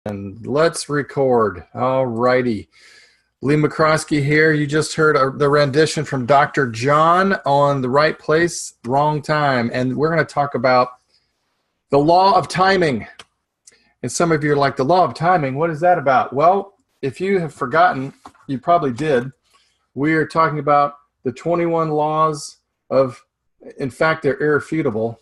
And let's record. All righty. Lee McCroskey here. You just heard the rendition from Dr. John on The Right Place, Wrong Time. And we're going to talk about the law of timing. And some of you are like, the law of timing, what is that about? Well, if you have forgotten, you probably did. We are talking about the 21 laws of, in fact, they're irrefutable.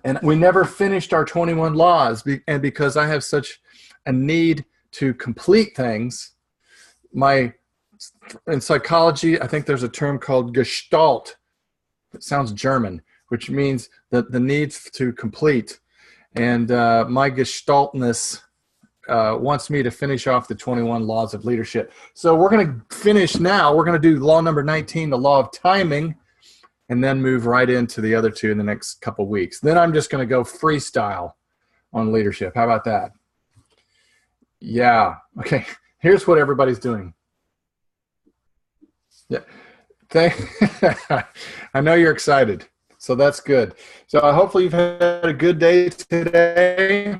And we never finished our 21 laws. And because I have such a need to complete things, in psychology, I think there's a term called Gestalt. It sounds German, which means that the need to complete. And my Gestaltness wants me to finish off the 21 laws of leadership. So we're going to finish now. We're going to do law number 19, the law of timing, and then move right into the other two in the next couple weeks. Then I'm just going to go freestyle on leadership. How about that? Yeah. Okay. Here's what everybody's doing. Yeah. I know you're excited, so that's good. So hopefully you've had a good day today,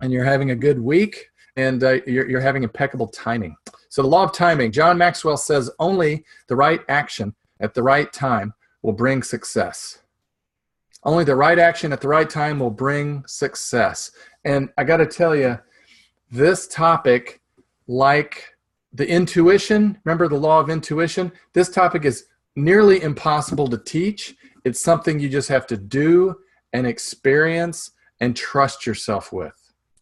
and you're having a good week, and you're having impeccable timing. So the law of timing, John Maxwell says only the right action at the right time will bring success. Only the right action at the right time will bring success. And I got to tell you, this topic, like the intuition, remember the law of intuition? This topic is nearly impossible to teach. It's something you just have to do and experience and trust yourself with,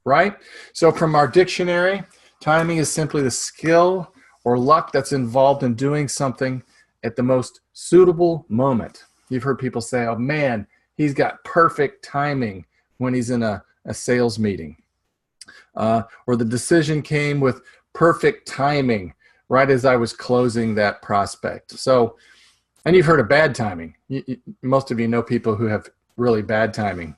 right? So from our dictionary, timing is simply the skill or luck that's involved in doing something at the most suitable moment. You've heard people say, oh man, he's got perfect timing when he's in a sales meeting. Or the decision came with perfect timing right as I was closing that prospect. So, and you've heard of bad timing. Most of you know people who have really bad timing.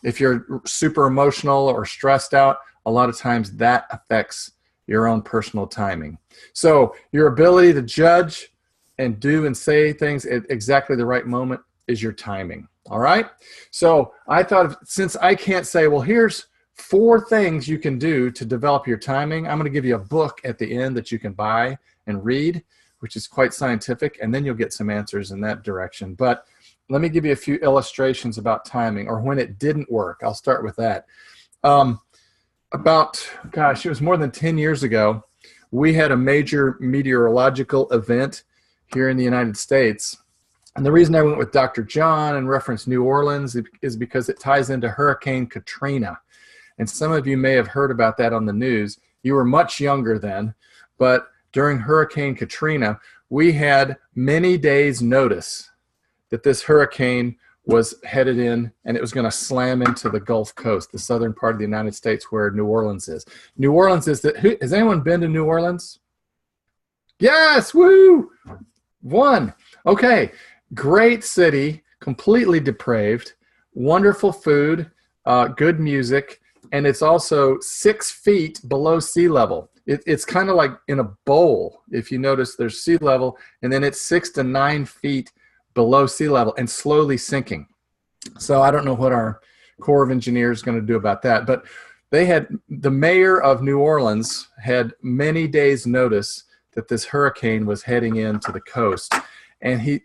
If you're super emotional or stressed out, a lot of times that affects your own personal timing. So your ability to judge and do and say things at exactly the right moment is your timing. All right? So I thought, since I can't say, well, here's 4 things you can do to develop your timing, I'm going to give you a book at the end that you can buy and read, which is quite scientific, and then you'll get some answers in that direction. But let me give you a few illustrations about timing, or when it didn't work. I'll start with that. It was more than 10 years ago, we had a major meteorological event here in the United States. And the reason I went with Dr. John and referenced New Orleans is because it ties into Hurricane Katrina. And some of you may have heard about that on the news. You were much younger then, but during Hurricane Katrina, we had many days' notice that this hurricane was headed in and it was going to slam into the Gulf Coast, the southern part of the United States where New Orleans is. New Orleans is has anyone been to New Orleans? Yes, woo! 1. Okay, great city, completely depraved, wonderful food, good music, and it's also 6 feet below sea level. It's kind of like in a bowl. If you notice, there's sea level, and then it's 6 to 9 feet below sea level and slowly sinking. So I don't know what our Corps of Engineers is going to do about that, but the mayor of New Orleans had many days' notice that this hurricane was heading into the coast, and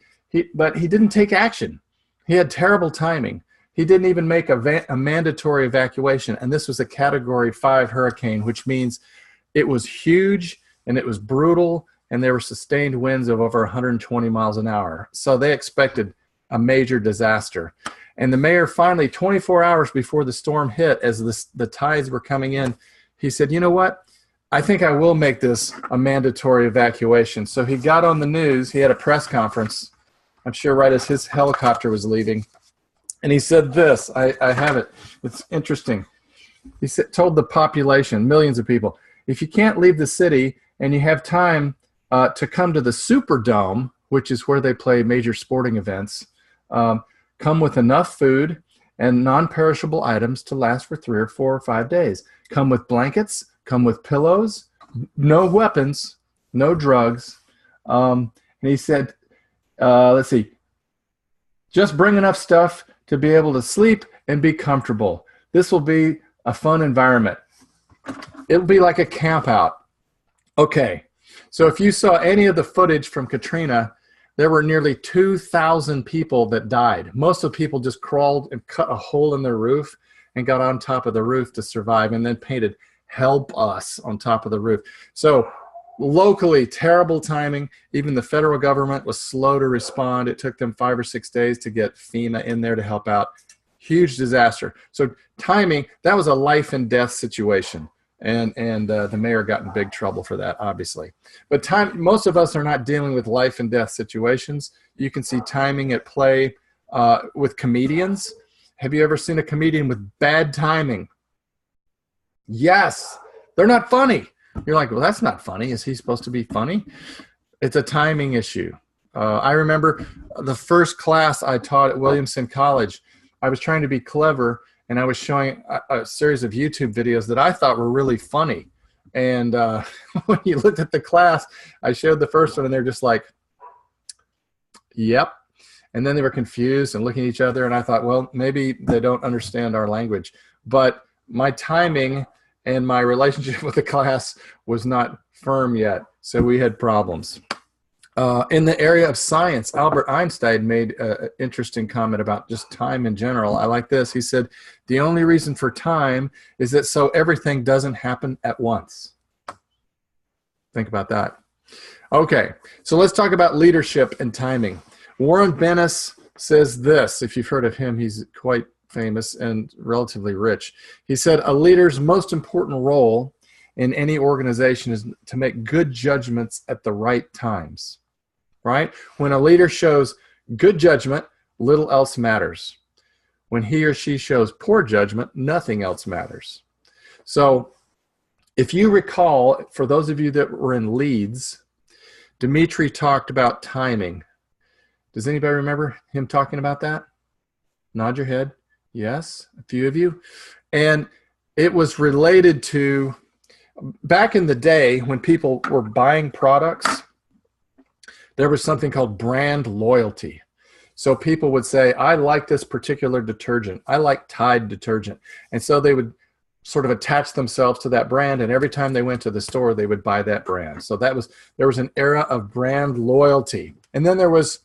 but he didn't take action. He had terrible timing. He didn't even make a mandatory evacuation, and this was a Category 5 hurricane, which means it was huge and it was brutal, and there were sustained winds of over 120 miles an hour. So they expected a major disaster. And the mayor finally, 24 hours before the storm hit, as the tides were coming in, he said, you know what? I think I will make this a mandatory evacuation. So he got on the news. He had a press conference, I'm sure right as his helicopter was leaving. And he said this, I have it. It's interesting. He told the population, millions of people, if you can't leave the city and you have time to come to the Superdome, which is where they play major sporting events, come with enough food and non-perishable items to last for 3 or 4 or 5 days. Come with blankets, come with pillows, no weapons, no drugs. And he said, let's see, just bring enough stuff to be able to sleep and be comfortable. This will be a fun environment. It'll be like a camp out. Okay, so if you saw any of the footage from Katrina, there were nearly 2,000 people that died. Most of the people just crawled and cut a hole in their roof and got on top of the roof to survive, and then painted "Help Us" on top of the roof. So locally, terrible timing. Even the federal government was slow to respond. It took them 5 or 6 days to get FEMA in there to help out. Huge disaster. So timing, that was a life and death situation. And the mayor got in big trouble for that, obviously. But most of us are not dealing with life and death situations. You can see timing at play with comedians. Have you ever seen a comedian with bad timing? Yes, they're not funny. You're like, well, that's not funny. Is he supposed to be funny? It's a timing issue. I remember the first class I taught at Williamson College. I was trying to be clever, and I was showing a series of YouTube videos that I thought were really funny. And when you looked at the class, I showed the first one, and they're just like, yep. And then they were confused and looking at each other, and I thought, well, maybe they don't understand our language. But my timing and my relationship with the class was not firm yet, so we had problems. In the area of science, Albert Einstein made an interesting comment about just time in general. I like this. He said, the only reason for time is that so everything doesn't happen at once. Think about that. Okay, so let's talk about leadership and timing. Warren Bennis says this. If you've heard of him, he's quite famous and relatively rich. He said, a leader's most important role in any organization is to make good judgments at the right times. Right? When a leader shows good judgment, little else matters. When he or she shows poor judgment, nothing else matters. So if you recall, for those of you that were in leads, Dimitri talked about timing. Does anybody remember him talking about that? Nod your head. Yes, a few of you. And it was related to back in the day when people were buying products, there was something called brand loyalty. So people would say, I like this particular detergent. I like Tide detergent. And so they would sort of attach themselves to that brand, and every time they went to the store, they would buy that brand. So there was an era of brand loyalty. And then there was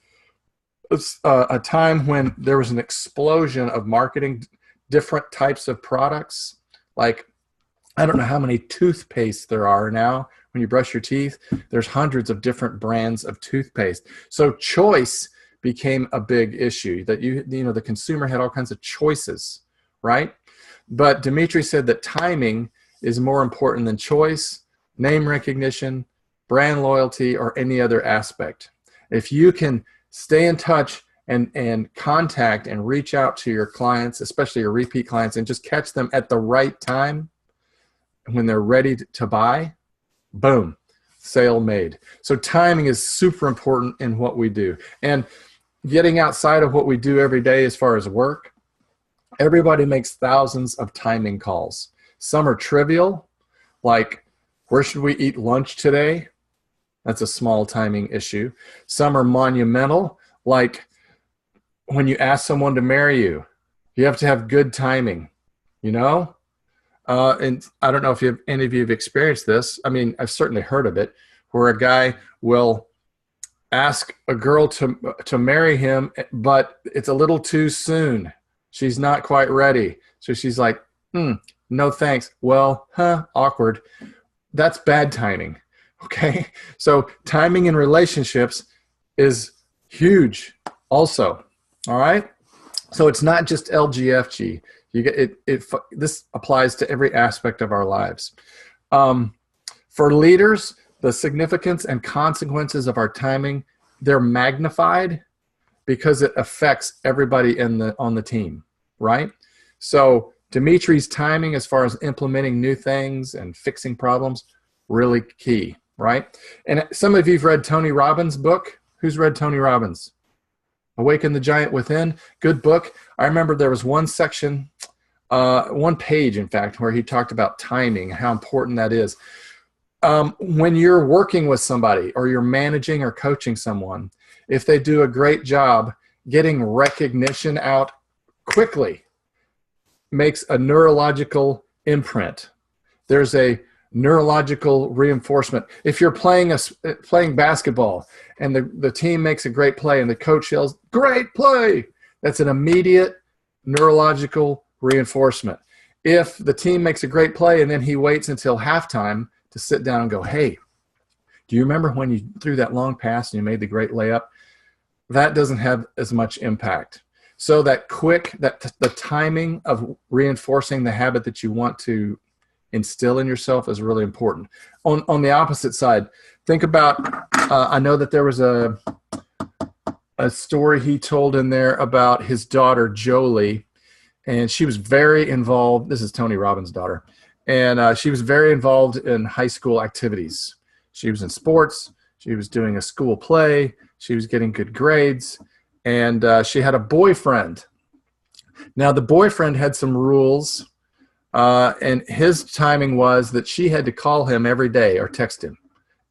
a time when there was an explosion of marketing different types of products. Like, I don't know how many toothpastes there are now. When you brush your teeth, there's hundreds of different brands of toothpaste. So choice became a big issue, that the consumer had all kinds of choices, right? But Dimitri said that timing is more important than choice, name recognition, brand loyalty, or any other aspect. If you can stay in touch and contact and reach out to your clients, especially your repeat clients, and just catch them at the right time when they're ready to buy, boom, sale made. So timing is super important in what we do. And getting outside of what we do every day as far as work, everybody makes thousands of timing calls. Some are trivial, like, where should we eat lunch today? That's a small timing issue. Some are monumental, like when you ask someone to marry you, you have to have good timing, And I don't know if any of you have experienced this. I mean, I've certainly heard of it, where a guy will ask a girl to marry him, but it's a little too soon. She's not quite ready. So she's like, no thanks. Well, awkward. That's bad timing, okay? So timing in relationships is huge also, all right? So it's not just LGFG. This applies to every aspect of our lives. For leaders, the significance and consequences of our timing, they're magnified because it affects everybody on the team, right? So Dimitri's timing as far as implementing new things and fixing problems, really key, right? And some of you have read Tony Robbins' book. Who's read Tony Robbins? Awaken the Giant Within, good book. I remember there was one section, one page, in fact, where he talked about timing, how important that is. When you're working with somebody or you're managing or coaching someone, if they do a great job, getting recognition out quickly makes a neurological imprint. There's a neurological reinforcement. If you're playing basketball and the team makes a great play and the coach yells, "Great play," that's an immediate neurological reinforcement. If the team makes a great play and then he waits until halftime to sit down and go, "Hey, do you remember when you threw that long pass and you made the great layup?" That doesn't have as much impact. So the timing of reinforcing the habit that you want to instill in yourself is really important. On the opposite side, think about, I know that there was a story he told in there about his daughter, Jolie, and she was very involved. This is Tony Robbins' daughter. And she was very involved in high school activities. She was in sports. She was doing a school play. She was getting good grades. And she had a boyfriend. Now, the boyfriend had some rules. And his timing was that she had to call him every day or text him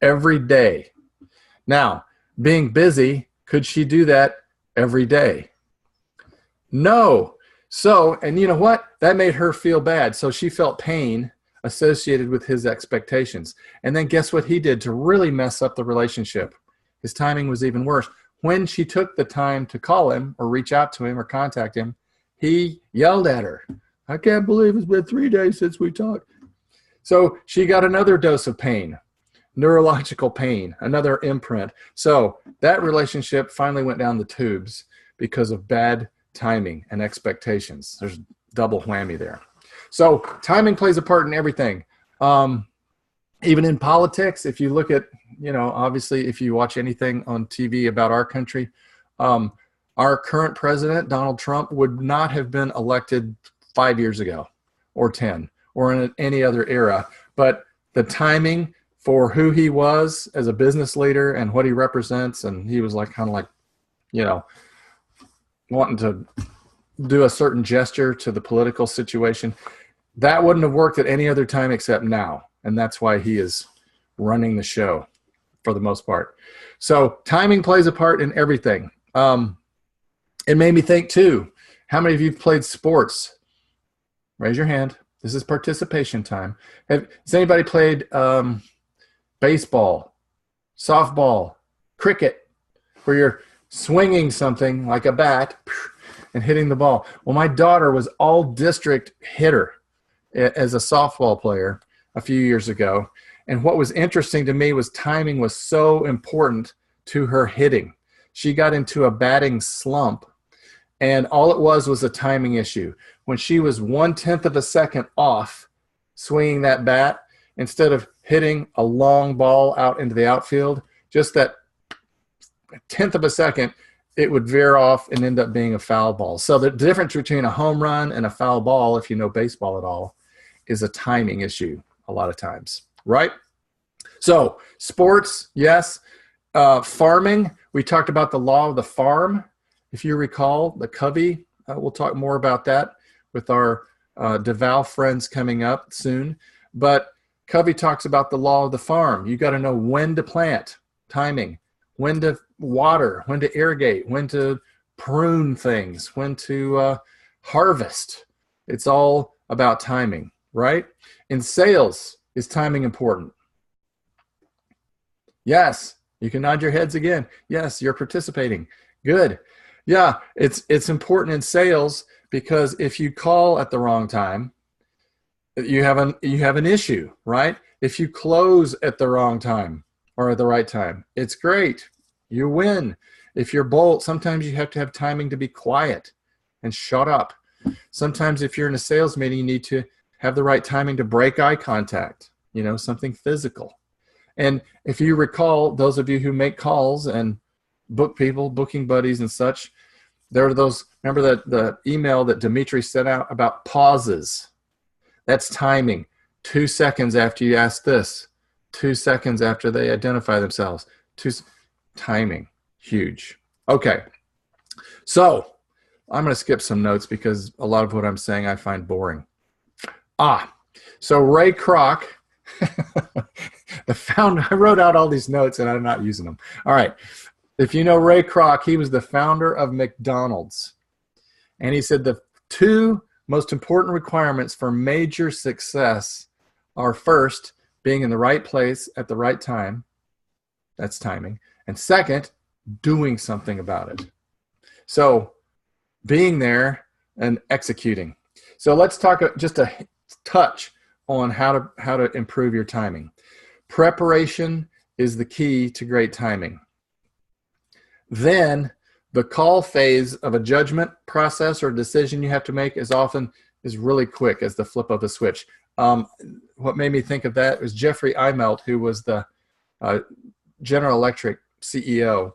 every day. Now, being busy, could she do that every day? No. So, and you know what? That made her feel bad. So she felt pain associated with his expectations. And then guess what he did to really mess up the relationship? His timing was even worse. When she took the time to call him or reach out to him or contact him, he yelled at her. "I can't believe it's been 3 days since we talked." So she got another dose of pain, neurological pain, another imprint. So that relationship finally went down the tubes because of bad timing and expectations. There's double whammy there. So timing plays a part in everything. Even in politics, if you look at, obviously if you watch anything on TV about our country, our current president, Donald Trump, would not have been elected 5 years ago or 10 or in any other era. But the timing for who he was as a business leader and what he represents, and he was wanting to do a certain gesture to the political situation, that wouldn't have worked at any other time except now. And that's why he is running the show for the most part. So timing plays a part in everything. It made me think too, how many of you have played sports? Raise your hand. This is participation time. Has anybody played baseball, softball, cricket, where you're swinging something like a bat and hitting the ball? Well, my daughter was all district hitter as a softball player a few years ago. And what was interesting to me was timing was so important to her hitting. She got into a batting slump, and all it was a timing issue. When she was 1/10 of a second off swinging that bat, instead of hitting a long ball out into the outfield, just that 1/10 of a second, it would veer off and end up being a foul ball. So the difference between a home run and a foul ball, if you know baseball at all, is a timing issue a lot of times, right? So sports, yes. Farming, we talked about the law of the farm. If you recall, the Covey, we'll talk more about that with our DeVal friends coming up soon. But Covey talks about the law of the farm. You got to know when to plant, timing, when to water, when to irrigate, when to prune things, when to harvest. It's all about timing, right? In sales, is timing important? Yes. You can nod your heads again. Yes, you're participating. Good. Yeah, it's important in sales, because if you call at the wrong time, you have an issue, right? If you close at the wrong time or at the right time, it's great. You win. If you're bold, sometimes you have to have timing to be quiet and shut up. Sometimes if you're in a sales meeting, you need to have the right timing to break eye contact, something physical. And if you recall, those of you who make calls and book people, booking buddies and such, there are those, remember that the email that Dimitri sent out about pauses? That's timing. 2 seconds after you ask this, 2 seconds after they identify themselves. Timing, huge. Okay, so I'm going to skip some notes because a lot of what I'm saying I find boring. So Ray Kroc, the founder, I wrote out all these notes and I'm not using them. All right. If you know Ray Kroc, he was the founder of McDonald's. And he said the two most important requirements for major success are, first, being in the right place at the right time. That's timing. And second, doing something about it. So being there and executing. So let's talk just a touch on how to improve your timing. Preparation is the key to great timing. Then the call phase of a judgment process or decision you have to make is really quick as the flip of a switch. What made me think of that was Jeffrey Immelt, who was the General Electric CEO,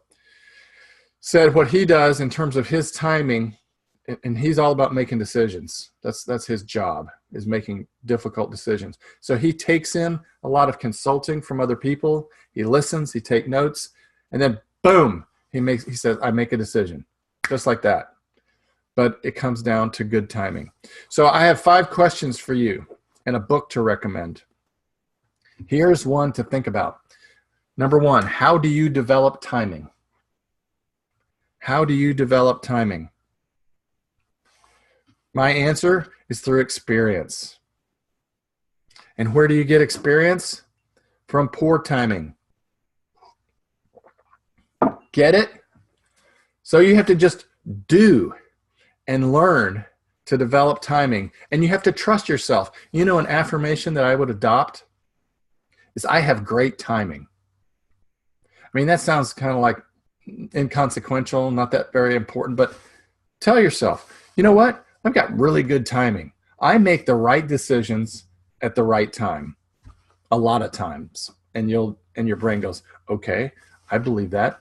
said what he does in terms of his timing, and he's all about making decisions. That's his job, is making difficult decisions. So he takes in a lot of consulting from other people. He listens, he takes notes, and then boom, he says, I make a decision, just like that. But it comes down to good timing. So I have 5 questions for you and a book to recommend. Here's one to think about. Number 1, how do you develop timing? How do you develop timing? My answer is through experience. And where do you get experience? From poor timing. Get it? So you have to just do and learn to develop timing. And you have to trust yourself. You know, an affirmation that I would adopt is, I have great timing. I mean, that sounds kind of like inconsequential, not that very important, but tell yourself, you know what? I've got really good timing. I make the right decisions at the right time, a lot of times. And your brain goes, okay, I believe that.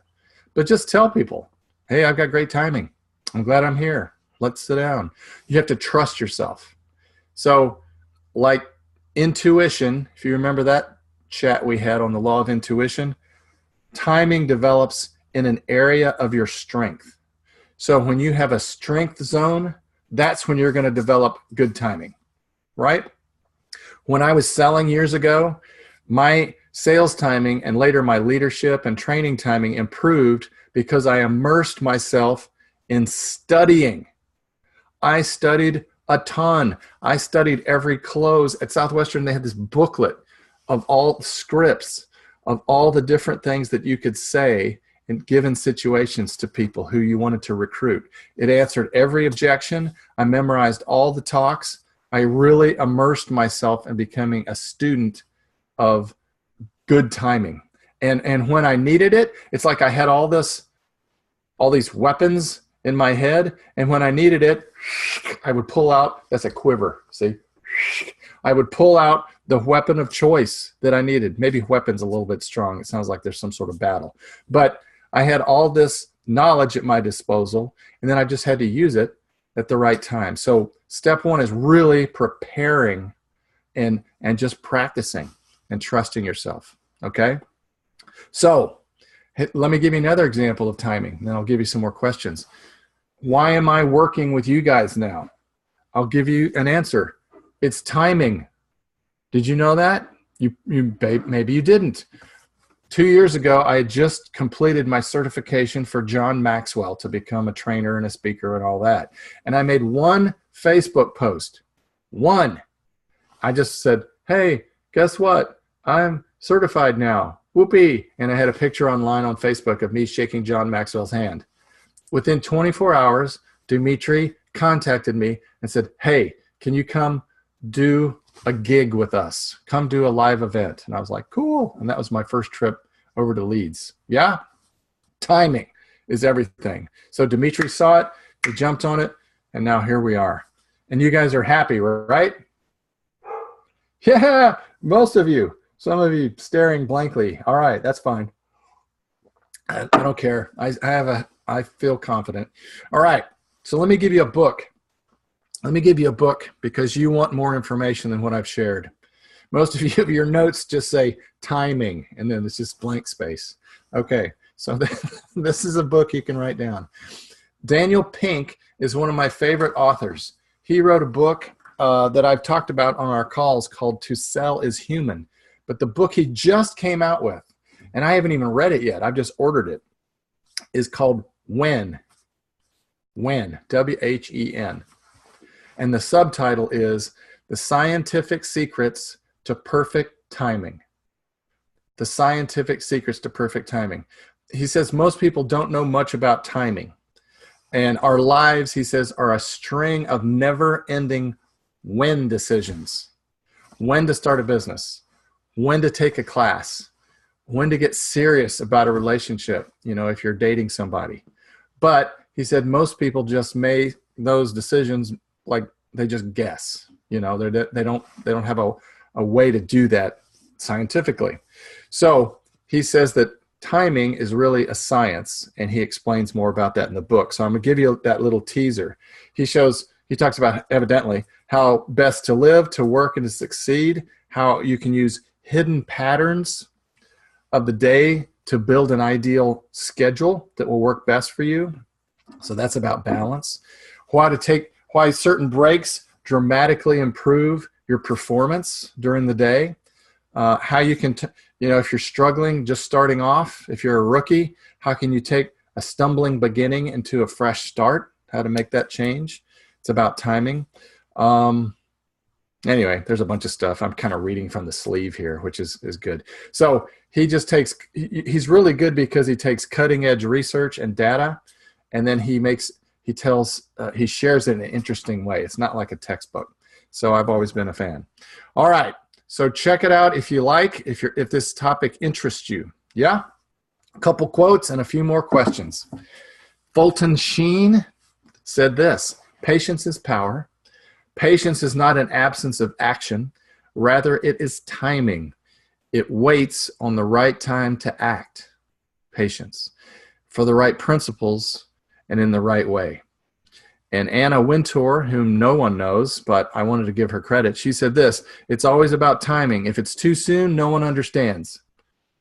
But just tell people, hey, I've got great timing. I'm glad I'm here. Let's sit down. You have to trust yourself. So like intuition, if you remember that chat we had on the law of intuition, timing develops in an area of your strength. So when you have a strength zone, that's when you're going to develop good timing, right? When I was selling years ago, my sales timing and later my leadership and training timing improved because I immersed myself in studying. I studied a ton. I studied every close. At Southwestern, they had this booklet of all the scripts, of all the different things that you could say in given situations to people who you wanted to recruit. It answered every objection. I memorized all the talks. I really immersed myself in becoming a student of good timing. And when I needed it, it's like I had all these weapons in my head, and when I needed it, I would pull out, that's a quiver, see? I would pull out the weapon of choice that I needed. Maybe weapon's a little bit strong. It sounds like there's some sort of battle. But I had all this knowledge at my disposal, and then I just had to use it at the right time. So step 1 is really preparing and just practicing and trusting yourself, okay? So let me give you another example of timing, and then I'll give you some more questions. Why am I working with you guys now? I'll give you an answer. It's timing. Did you know that? Maybe you didn't. 2 years ago, I had just completed my certification for John Maxwell to become a trainer and a speaker and all that. And I made one Facebook post. One. I just said, hey, guess what? I'm certified now. Whoopee. And I had a picture online on Facebook of me shaking John Maxwell's hand. Within 24 hours, Dimitri contacted me and said, hey, can you come do a gig with us? Come do a live event. And I was like, cool. And that was my first trip over to Leeds. Yeah? Timing is everything. So Dimitri saw it, he jumped on it, and now here we are. And you guys are happy, right? Yeah, most of you. Some of you staring blankly. All right, that's fine. I don't care. I feel confident. All right, so let me give you a book. Let me give you a book because you want more information than what I've shared. Most of you, your notes just say timing, and then it's just blank space. Okay, so this is a book you can write down. Daniel Pink is one of my favorite authors. He wrote a book that I've talked about on our calls called To Sell is Human. But the book he just came out with, and I haven't even read it yet, I've just ordered it, is called When. When, W-H-E-N. And the subtitle is The Scientific Secrets to Perfect Timing. The Scientific Secrets to Perfect Timing. He says most people don't know much about timing. And our lives, he says, are a string of never-ending when decisions. When to start a business, when to take a class, when to get serious about a relationship, you know, if you're dating somebody. But he said most people just make those decisions like they just guess. You know, they don't have a way to do that scientifically. So he says that timing is really a science, and he explains more about that in the book. So I'm going to give you that little teaser. He talks about, evidently, how best to live, to work, and to succeed, how you can use hidden patterns of the day to build an ideal schedule that will work best for you. So that's about balance. Why certain breaks dramatically improve your performance during the day. How you can, if you're struggling, just starting off, if you're a rookie, how can you take a stumbling beginning into a fresh start? How to make that change. It's about timing. Anyway, there's a bunch of stuff. I'm kind of reading from the sleeve here, which is good. So he's really good because he takes cutting edge research and data, and then he shares it in an interesting way. It's not like a textbook. So I've always been a fan. All right. So check it out if you like, if this topic interests you. Yeah? A couple quotes and a few more questions. Fulton Sheen said this: patience is power. Patience is not an absence of action. Rather, it is timing. It waits on the right time to act. Patience. For the right principles and in the right way. And Anna Wintour, whom no one knows, but I wanted to give her credit, she said this: it's always about timing. If it's too soon, no one understands.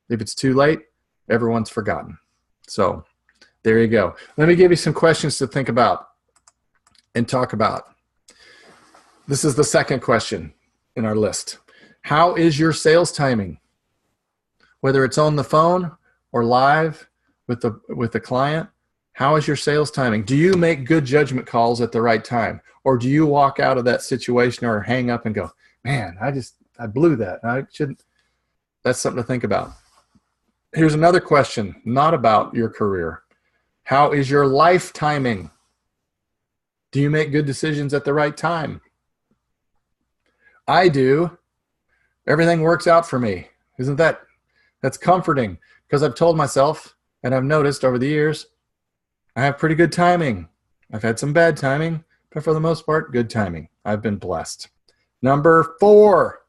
If it's too late, everyone's forgotten. So there you go. Let me give you some questions to think about and talk about. This is the second question in our list. How is your sales timing? Whether it's on the phone or live with the client, how is your sales timing? Do you make good judgment calls at the right time? Or do you walk out of that situation or hang up and go, man, I blew that. I shouldn't. That's something to think about. Here's another question, not about your career. How is your life timing? Do you make good decisions at the right time? I do. Everything works out for me. Isn't that's comforting? Because I've told myself, and I've noticed over the years, I have pretty good timing. I've had some bad timing, but for the most part, good timing. I've been blessed. Number 4,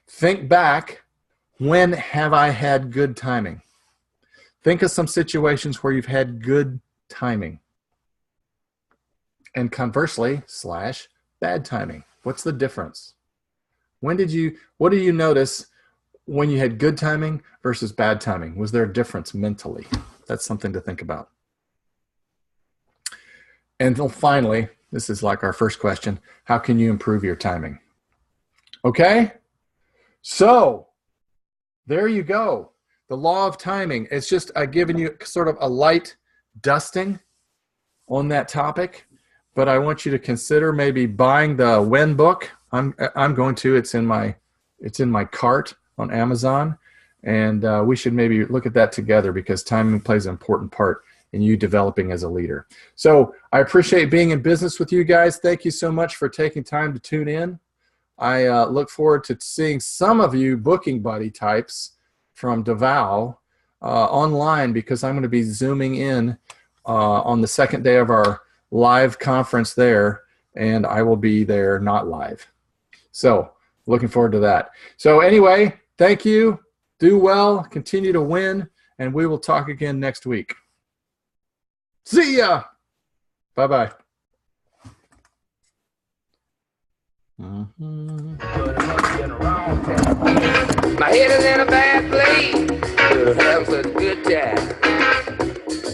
think back. When have I had good timing? Think of some situations where you've had good timing. And conversely, / bad timing. What's the difference? What do you notice when you had good timing versus bad timing? Was there a difference mentally? That's something to think about. And then finally, this is like our first question, how can you improve your timing? Okay? So, there you go. The law of timing. It's just I've given you sort of a light dusting on that topic, but I want you to consider maybe buying the When book. I'm going to. It's in my cart on Amazon, and we should maybe look at that together because timing plays an important part in you developing as a leader. So I appreciate being in business with you guys. Thank you so much for taking time to tune in. I look forward to seeing some of you booking buddy types from Davao online, because I'm going to be zooming in on the second day of our live conference there, and I will be there not live. So looking forward to that. So anyway, thank you. Do well, continue to win, and we will talk again next week. See ya. Bye-bye. My head is in a bad place. Have such a good time.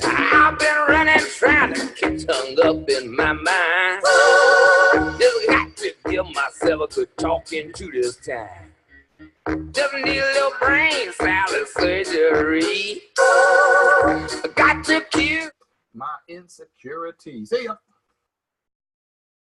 I've been running, trying to get hung up in my mind. Just got to give myself a good talking to this time. Just need a little brain salad surgery. Got to cure my insecurities. See ya.